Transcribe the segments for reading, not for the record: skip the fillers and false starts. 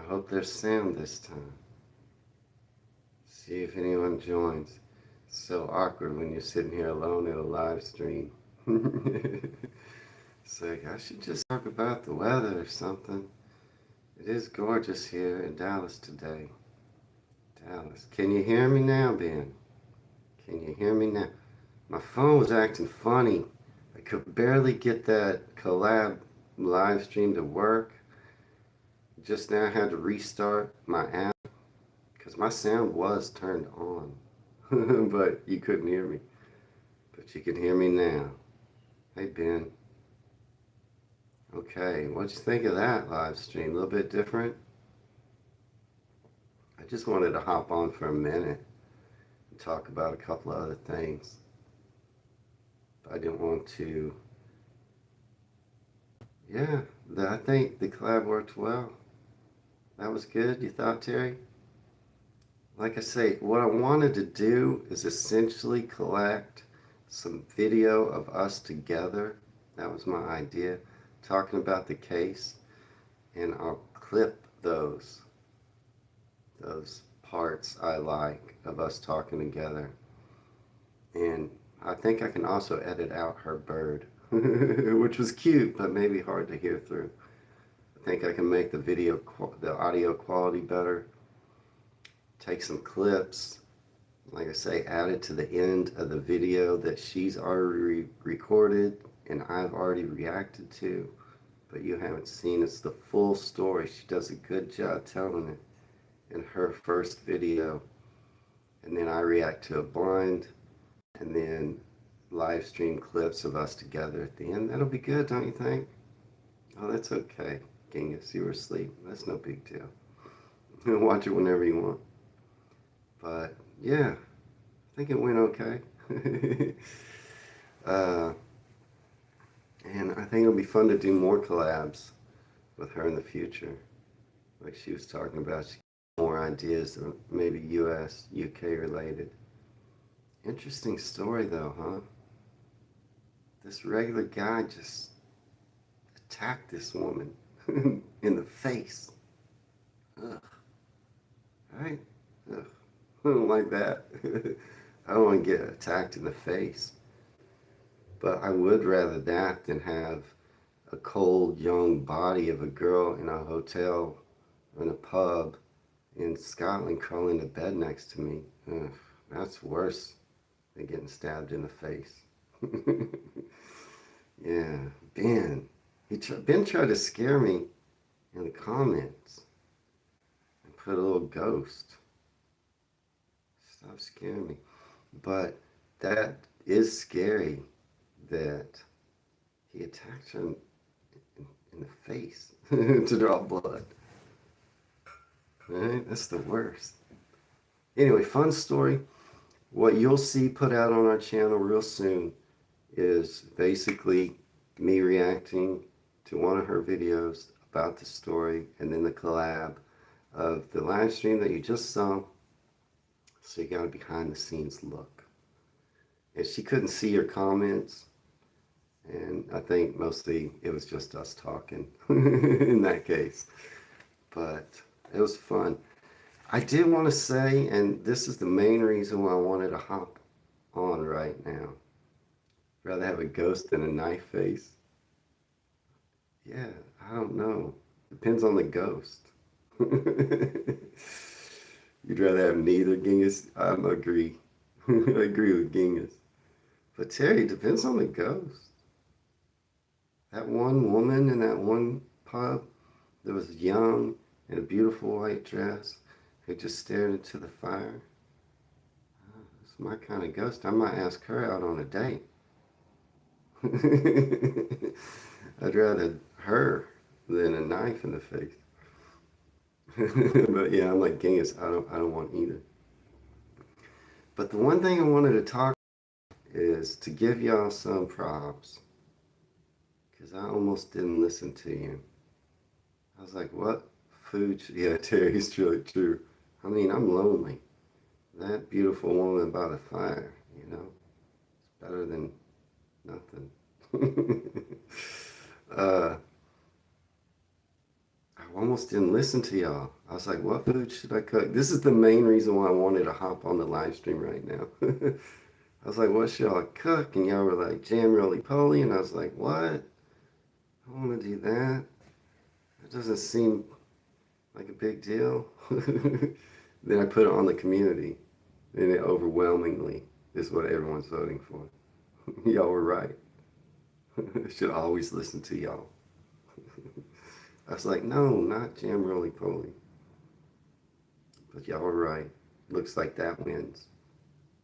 hope there's sound this time. See if anyone joins. It's so awkward when you're sitting here alone in a live stream. It's like, I should just talk about the weather or something. It is gorgeous here in Dallas today. Dallas. Can you hear me now, Ben? Can you hear me now? My phone was acting funny. I could barely get that collab live stream to work. Just now I had to restart my app because my sound was turned on. But you couldn't hear me. But you can hear me now. Hey, Ben. Okay, what'd you think of that live stream? A little bit different? I just wanted to hop on for a minute and talk about a couple of other things. But I didn't want to. Yeah, I think the collab worked well. That was good, you thought, Terry? Like I say, what I wanted to do is essentially collect some video of us together. That was my idea, talking about the case, and I'll clip those parts I like of us talking together. And I think I can also edit out her bird, which was cute, but maybe hard to hear through. I think I can make the audio quality better. Take some clips, like I say, add it to the end of the video that she's already recorded and I've already reacted to, but you haven't seen. It's the full story. She does a good job telling it in her first video, and then I react to a blind, and then live stream clips of us together at the end. That'll be good, don't you think? Oh, that's okay, Genghis. You were asleep. That's no big deal. Watch it whenever you want. But yeah, I think it went okay. And I think it'll be fun to do more collabs with her in the future. Like she was talking about, she more ideas, maybe US, UK related. Interesting story though, huh? This regular guy just attacked this woman in the face. Ugh. Right? Ugh. I don't like that. I don't want to get attacked in the face. But I would rather that than have a cold, young body of a girl in a hotel or in a pub in Scotland crawling into bed next to me. Ugh, that's worse than getting stabbed in the face. Yeah, Ben. Ben tried to scare me in the comments and put a little ghost. Stop scaring me. But that is scary that he attacked her in the face to draw blood. Right? That's the worst. Anyway, fun story. What you'll see put out on our channel real soon is basically me reacting to one of her videos about the story and then the collab of the live stream that you just saw. So you got a behind the scenes look. And she couldn't see your comments, and I think mostly it was just us talking in that case. But it was fun. I did want to say, and this is the main reason why I wanted to hop on right now. Rather have a ghost than a knife face. Yeah, I don't know. Depends on the ghost. You'd rather have neither, Genghis? I agree. I agree with Genghis. But Terry, it depends on the ghost. That one woman in that one pub that was young in a beautiful white dress who just stared into the fire. Oh, it's my kind of ghost. I might ask her out on a date. I'd rather her than a knife in the face. But yeah, I'm like Genghis. I don't want either. But the one thing I wanted to talk is to give y'all some props, because I almost didn't listen to you. I was like, what food? Yeah, Terry's really true. I mean, I'm lonely. That beautiful woman by the fire, you know, it's better than nothing. I I almost didn't listen to y'all. I was like, what food should I cook? This is the main reason why I wanted to hop on the live stream right now. I was like, what should I cook? And y'all were like, jam roly-poly. And I was like, what? I don't want to do that. It doesn't seem like a big deal. Then I put it on the community, and it overwhelmingly is what everyone's voting for. Y'all were right. Should always listen to y'all. I was like, no, not jam roly-poly. But y'all were right. Looks like that wins.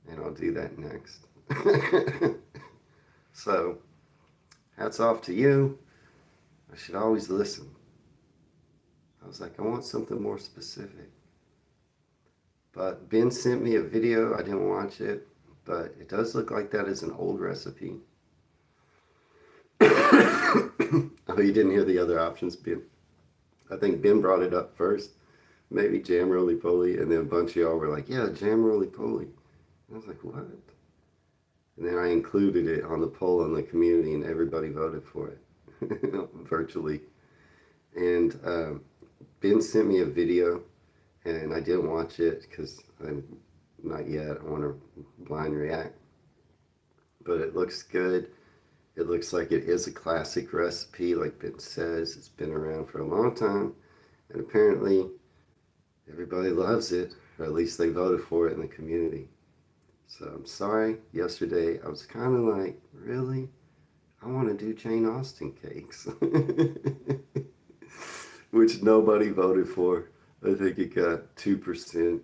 And I'll do that next. So, hats off to you. I should always listen. I was like, I want something more specific. But Ben sent me a video. I didn't watch it, but it does look like that is an old recipe. Oh, you didn't hear the other options, Ben? I think Ben brought it up first. Maybe jam roly-poly, and then a bunch of y'all were like, yeah, jam roly-poly. I was like, what? And then I included it on the poll in the community, and everybody voted for it, virtually. And Ben sent me a video, and I didn't watch it because I'm not yet. I want to blind react. But it looks good. It looks like it is a classic recipe, like Ben says. It's been around for a long time, and apparently everybody loves it, or at least they voted for it in the community. So I'm sorry, yesterday I was kind of like, really? I want to do Jane Austen cakes. Which nobody voted for. I think it got 2%.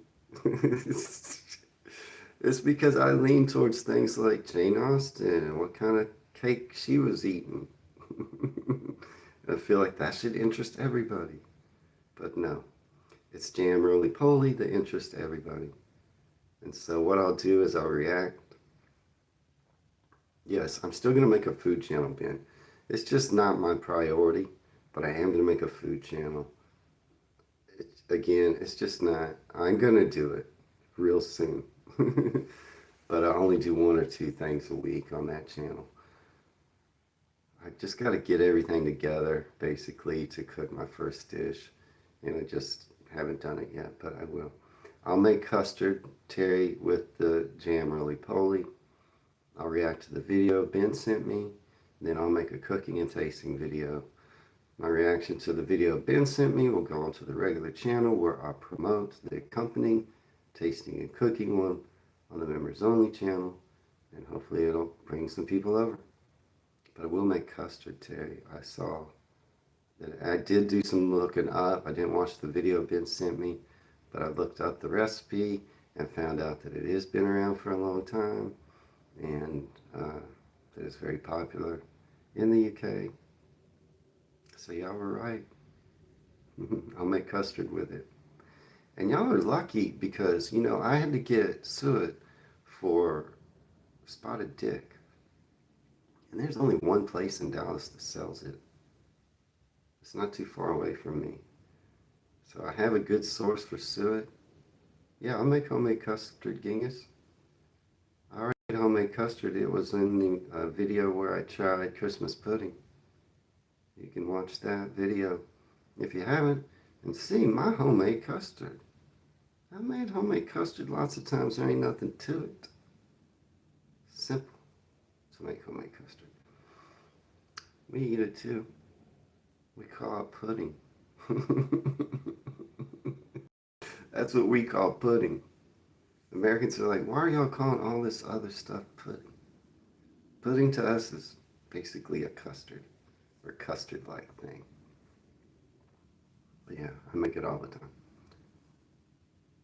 It's because I lean towards things like Jane Austen and what kind of cake she was eating. I feel like that should interest everybody. But no, it's jam roly-poly that interests everybody. And so what I'll do is I'll react. Yes, I'm still going to make a food channel, Ben. It's just not my priority, but I am going to make a food channel. Again, it's just not. I'm going to do it real soon. But I only do 1 or 2 things a week on that channel. I just got to get everything together, basically, to cook my first dish. And I just haven't done it yet, but I will. I'll make custard, Terry, with the jam roly-poly. I'll react to the video Ben sent me. Then I'll make a cooking and tasting video. My reaction to the video Ben sent me will go onto the regular channel where I promote the accompanying tasting and cooking one on the members only channel. And hopefully it'll bring some people over. But I will make custard, Terry. I saw that I did do some looking up. I didn't watch the video Ben sent me. But I looked up the recipe and found out that it has been around for a long time and that it's very popular in the UK. So y'all were right. I'll make custard with it. And y'all are lucky because, you know, I had to get suet for spotted dick. And there's only one place in Dallas that sells it. It's not too far away from me. So I have a good source for suet. Yeah, I'll make homemade custard, Genghis. I already made homemade custard. It was in the video where I tried Christmas pudding. You can watch that video if you haven't and see my homemade custard. I made homemade custard lots of times. There ain't nothing to it. Simple to make homemade custard. We eat it too. We call it pudding. That's what we call pudding. Americans are like, why are y'all calling all this other stuff pudding? Pudding to us is basically a custard or custard-like thing. But yeah, I make it all the time.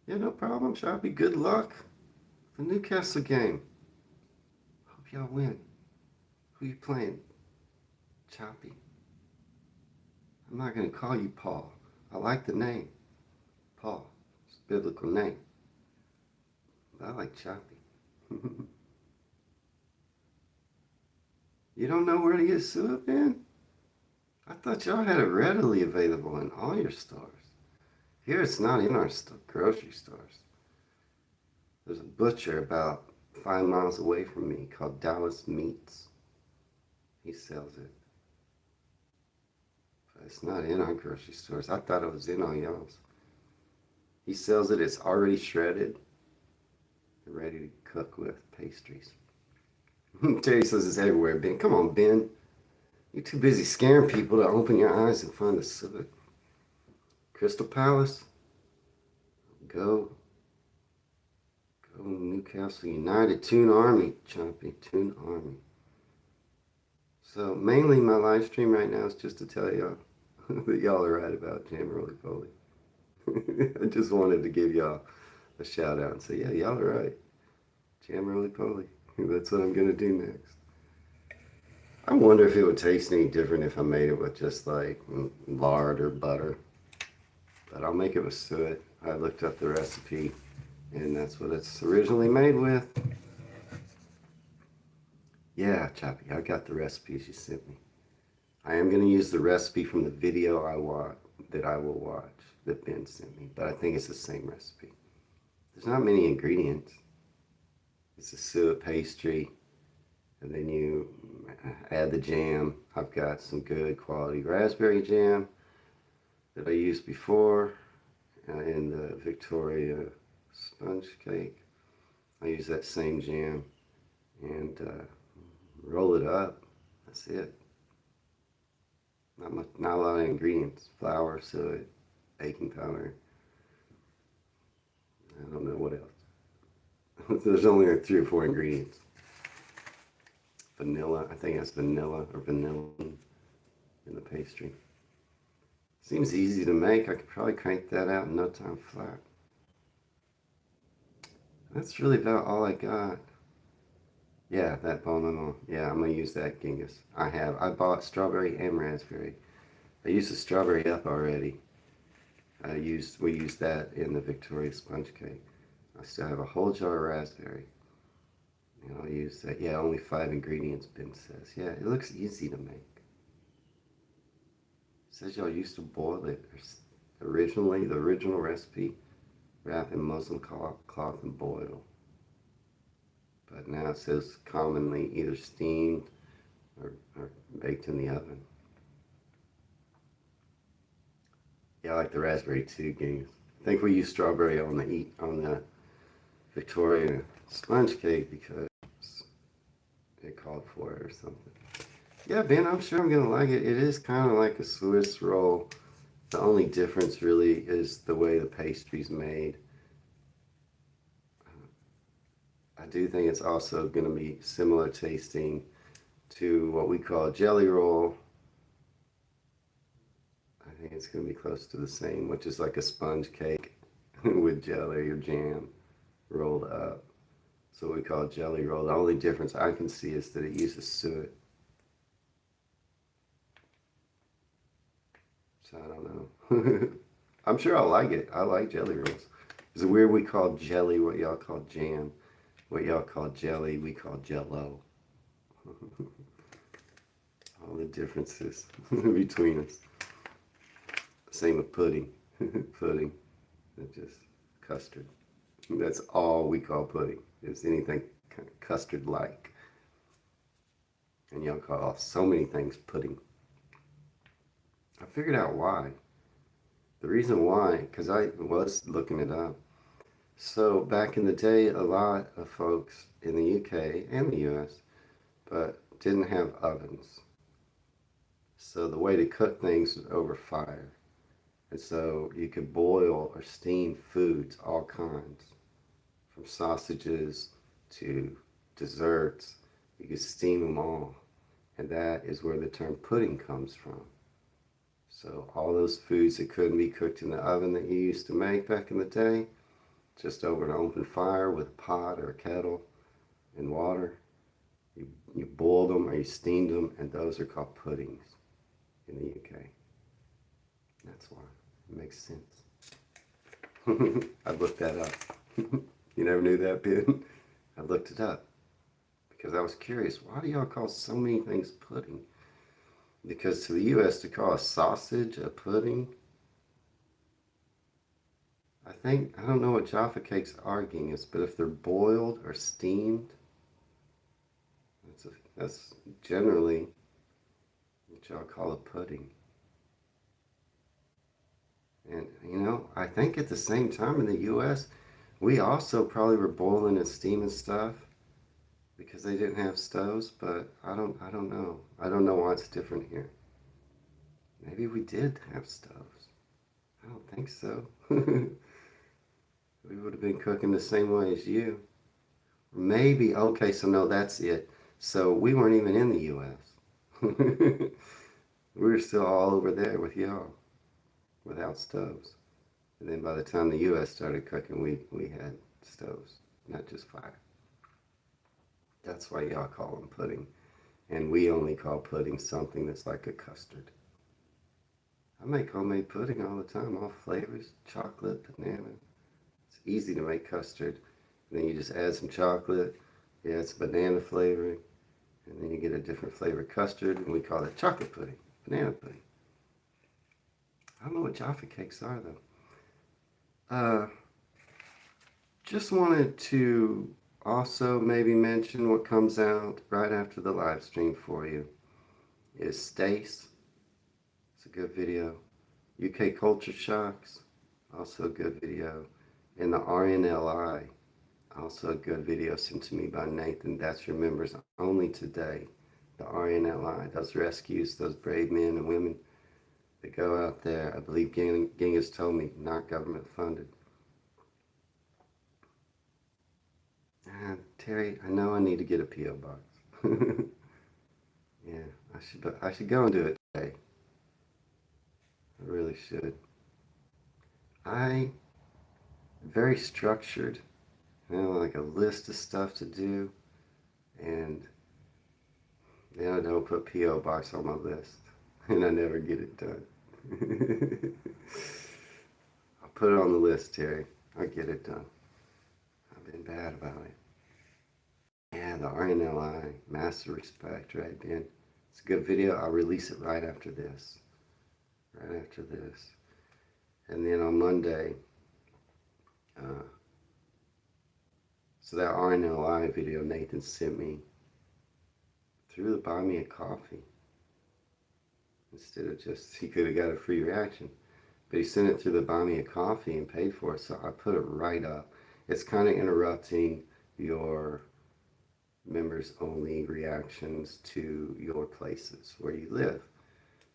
Yeah, no problem, Choppy. Good luck. The Newcastle game. Hope y'all win. Who you playing? Choppy. I'm not going to call you Paul. I like the name. Paul. It's a biblical name. But I like Choppy. You don't know where to get suet, Ben? I thought y'all had it readily available in all your stores. Here it's not in our grocery stores. There's a butcher about 5 miles away from me called Dallas Meats. He sells it. It's not in our grocery stores. I thought it was in all y'all's. He sells it. It's already shredded and ready to cook with pastries. Terry says it's everywhere. Ben, come on, Ben. You're too busy scaring people to open your eyes and find the suet. Crystal Palace. Go Newcastle United. Toon Army. Choppy. Toon Army. So mainly my live stream right now is just to tell y'all that y'all are right about Jam Roly Poly. I just wanted to give y'all a shout out and say, yeah, y'all are right. Jam Roly Poly. That's what I'm going to do next. I wonder if it would taste any different if I made it with just like lard or butter. But I'll make it with suet. I looked up the recipe and that's what it's originally made with. Yeah, Choppy, I got the recipes you sent me. I am going to use the recipe from the video that I will watch that Ben sent me, but I think it's the same recipe. There's not many ingredients. It's a suet pastry, and then you add the jam. I've got some good quality raspberry jam that I used before in the Victoria sponge cake. I use that same jam and roll it up. That's it. Not a lot of ingredients. Flour, suet, baking powder. I don't know what else. There's only like 3 or 4 ingredients. Vanilla, I think that's vanilla or vanillin in the pastry. Seems easy to make. I could probably crank that out in no time flat. That's really about all I got. Yeah, that banana. Yeah, I'm gonna use that Genghis. I bought strawberry and raspberry. I used the strawberry up already. We used that in the Victoria sponge cake. I still have a whole jar of raspberry. And I'll use that. Yeah, only 5 ingredients, Ben says. Yeah, it looks easy to make. It says y'all used to boil it. Originally, the original recipe, wrap in muslin cloth and boil. But now it says commonly either steamed or baked in the oven. Yeah, I like the raspberry too, Genghis. I think we used strawberry on the Victoria sponge cake because it called for it or something. Yeah, Ben, I'm sure I'm gonna like it. It is kind of like a Swiss roll. The only difference really is the way the pastry's made. I do think it's also going to be similar tasting to what we call a jelly roll. I think it's going to be close to the same, which is like a sponge cake with jelly or jam rolled up. So we call it jelly roll. The only difference I can see is that it uses suet. So I don't know. I'm sure I'll like it. I like jelly rolls. Is it weird we call jelly what y'all call jam? What y'all call jelly, we call jello. All the differences between us. Same with pudding. Pudding. It's just custard. That's all we call pudding. Is anything custard-like. And y'all call so many things pudding. I figured out why. The reason why, because I was looking it up. So back in the day, a lot of folks in the UK and the US, but didn't have ovens. So the way to cook things was over fire. And so you could boil or steam foods, all kinds, from sausages to desserts. You could steam them all. And that is where the term pudding comes from. So all those foods that couldn't be cooked in the oven that you used to make back in the day, just over an open fire with a pot or a kettle and water. You boiled them or you steamed them, and those are called puddings in the UK. That's why. It makes sense. I looked that up. You never knew that, Ben? I looked it up because I was curious. Why do y'all call so many things pudding? Because to the US, to call a sausage a pudding, I don't know what Jaffa cakes are, Genghis, but if they're boiled or steamed, that's generally what y'all call a pudding. And, I think at the same time in the U.S., we also probably were boiling and steaming stuff because they didn't have stoves, but I don't know. I don't know why it's different here. Maybe we did have stoves. I don't think so. We would have been cooking the same way as you. Maybe, okay, so no, that's it. So we weren't even in the U.S. We were still all over there with y'all without stoves. And then by the time the U.S. started cooking, we had stoves, not just fire. That's why y'all call them pudding. And we only call pudding something that's like a custard. I make homemade pudding all the time, all flavors, chocolate, banana. It's easy to make custard. And then you just add some chocolate, you add some banana flavoring, and then you get a different flavor custard, and we call it chocolate pudding, banana pudding. I don't know what Jaffa cakes are though. Just wanted to also maybe mention what comes out right after the live stream for you is Stace. It's a good video. UK Culture Shocks, also a good video. And the RNLI, also a good video sent to me by Nathan. That's your members only today. The RNLI, those rescues, those brave men and women that go out there. I believe Genghis told me, not government funded. Terry, I know I need to get a P.O. box. Yeah, I should go and do it today. I really should. I very structured, like a list of stuff to do, and then I don't put P.O. box on my list, and I never get it done. I'll put it on the list, Terry. I'll get it done. I've been bad about it. Yeah, the RNLI, massive respect, right, Ben? It's a good video. I'll release it right after this. Right after this. And then on Monday, so that RNLI video Nathan sent me through the Buy Me a Coffee. Instead of just, he could have got a free reaction. But he sent it through the Buy Me a Coffee and paid for it, so I put it right up. It's kind of interrupting your members only reactions to your places where you live.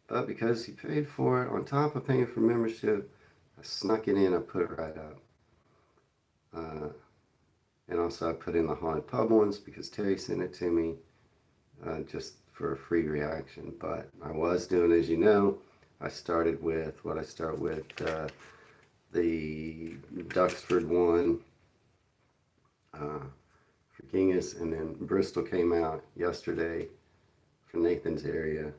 But because he paid for it, on top of paying for membership, I snuck it in, I put it right up. And also I put in the haunted pub ones because Terry sent it to me just for a free reaction. But I was doing, as you know, I started with what I start with, the Duxford one for Genghis, and then Bristol came out yesterday for Nathan's area.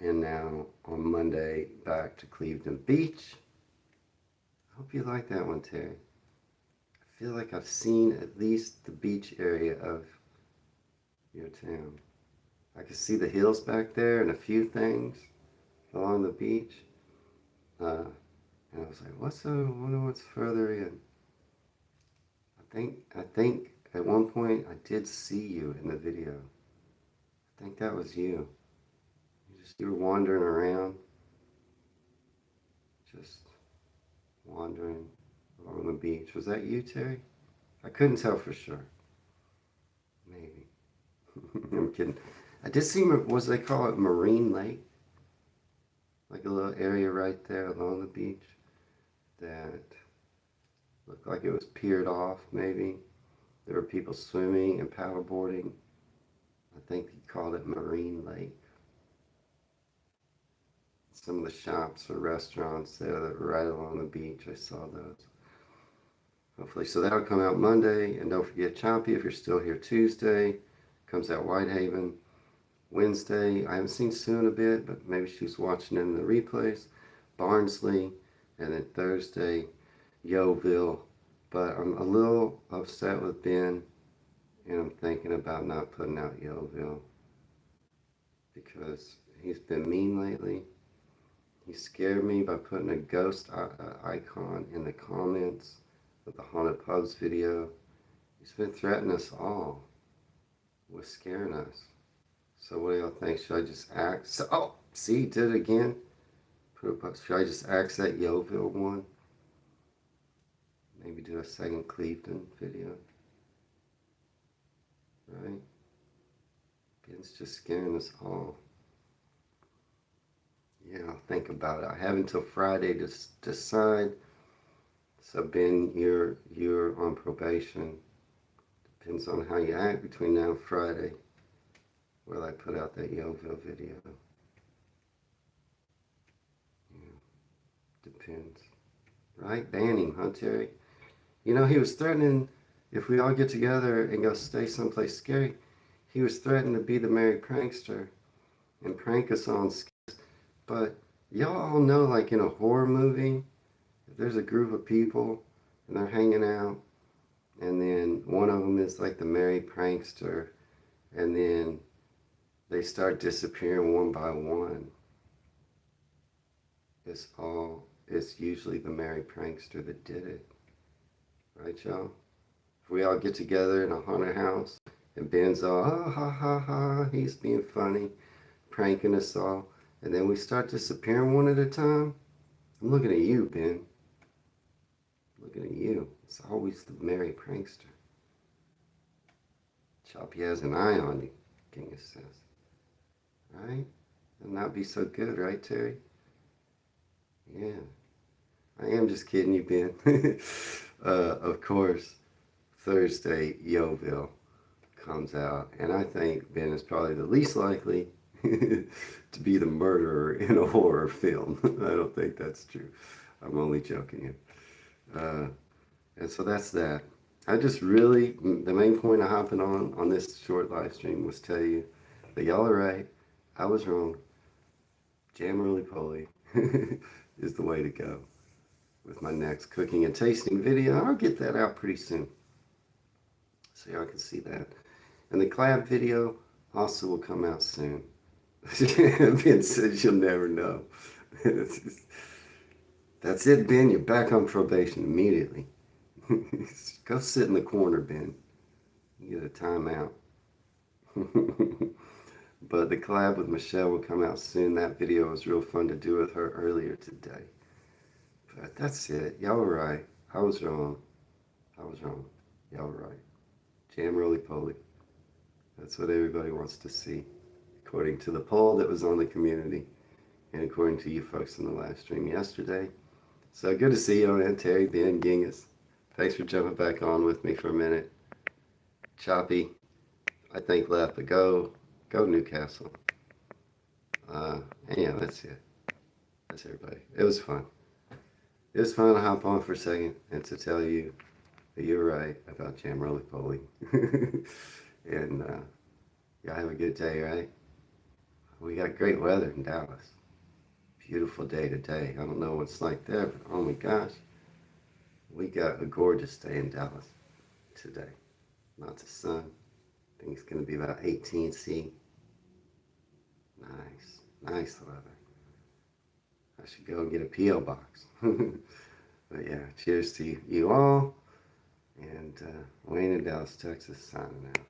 And now on Monday, back to Cleveland Beach. I hope you like that one, Terry. I feel like I've seen at least the beach area of your town. I can see the hills back there and a few things along the beach. And I was like, I wonder what's further in. I think at one point I did see you in the video. I think that was you. You were wandering around, just wandering along the beach. Was that you, Terry? I couldn't tell for sure. Maybe. I'm kidding. I did see, what they call it, Marine Lake? Like a little area right there along the beach that looked like it was piered off, maybe. There were people swimming and paddleboarding. I think he called it Marine Lake. Some of the shops or restaurants there that were right along the beach, I saw those. Hopefully, so that'll come out Monday. And don't forget Choppy, if you're still here Tuesday, comes out Whitehaven. Wednesday, I haven't seen Sue in a bit, but maybe she's watching in the replays. Barnsley, and then Thursday, Yeovil. But I'm a little upset with Ben, and I'm thinking about not putting out Yeovil because he's been mean lately. He scared me by putting a ghost icon in the comments of the Haunted Pubs video. He's been threatening us all with scaring us. So what do y'all think? Should I just act? So, oh, see, he did it again. Should I just axe that Yeovil one? Maybe do a second Cleveland video. Right? Ben's just scaring us all. Yeah, I'll think about it. I have until Friday to decide. So Ben, you're on probation. Depends on how you act between now and Friday. Will I put out that Yeovil video? Yeah, depends. Right? Ban him, huh, Terry? You know, he was threatening, if we all get together and go stay someplace scary, he was threatening to be the merry prankster and prank us on scares. But y'all all know, like in a horror movie, if there's a group of people and they're hanging out, and then one of them is like the merry prankster, and then they start disappearing one by one. It's usually the merry prankster that did it. Right, y'all? If we all get together in a haunted house and Ben's all, oh, ha, ha, ha, he's being funny, pranking us all, and then we start disappearing one at a time, I'm looking at you, Ben. Looking at you. It's always the merry prankster. Choppy has an eye on you, Genghis says. Right? It'll not be so good, right, Terry? Yeah. I am just kidding you, Ben. Of course, Thursday, Yeovil comes out, and I think Ben is probably the least likely to be the murderer in a horror film. I don't think that's true. I'm only joking you. And so that's that. I just really, the main point of hopping on this short live stream was tell you that y'all are right. I was wrong. Jam roly poly is the way to go with my next cooking and tasting video. I'll get that out pretty soon, so y'all can see that. And the collab video also will come out soon. Ben says you'll never know. That's it, Ben. You're back on probation immediately. Go sit in the corner, Ben. You get a timeout. But the collab with Michelle will come out soon. That video was real fun to do with her earlier today. But that's it. Y'all were right. I was wrong. Y'all were right. Jam roly poly. That's what everybody wants to see, according to the poll that was on the community and according to you folks in the live stream yesterday. So good to see you on Terry, Ben, Genghis. Thanks for jumping back on with me for a minute. Choppy, I think left, but go Newcastle. And yeah, that's it. That's everybody. It was fun. It was fun to hop on for a second and to tell you that you're right about jam roly poly. And y'all have a good day, right? We got great weather in Dallas. Beautiful day today. I don't know what it's like there, but oh my gosh. We got a gorgeous day in Dallas today. Lots of sun. I think it's going to be about 18 C. Nice weather. I should go and get a P.O. box. But yeah, cheers to you all. And Wayne in Dallas, Texas, signing out.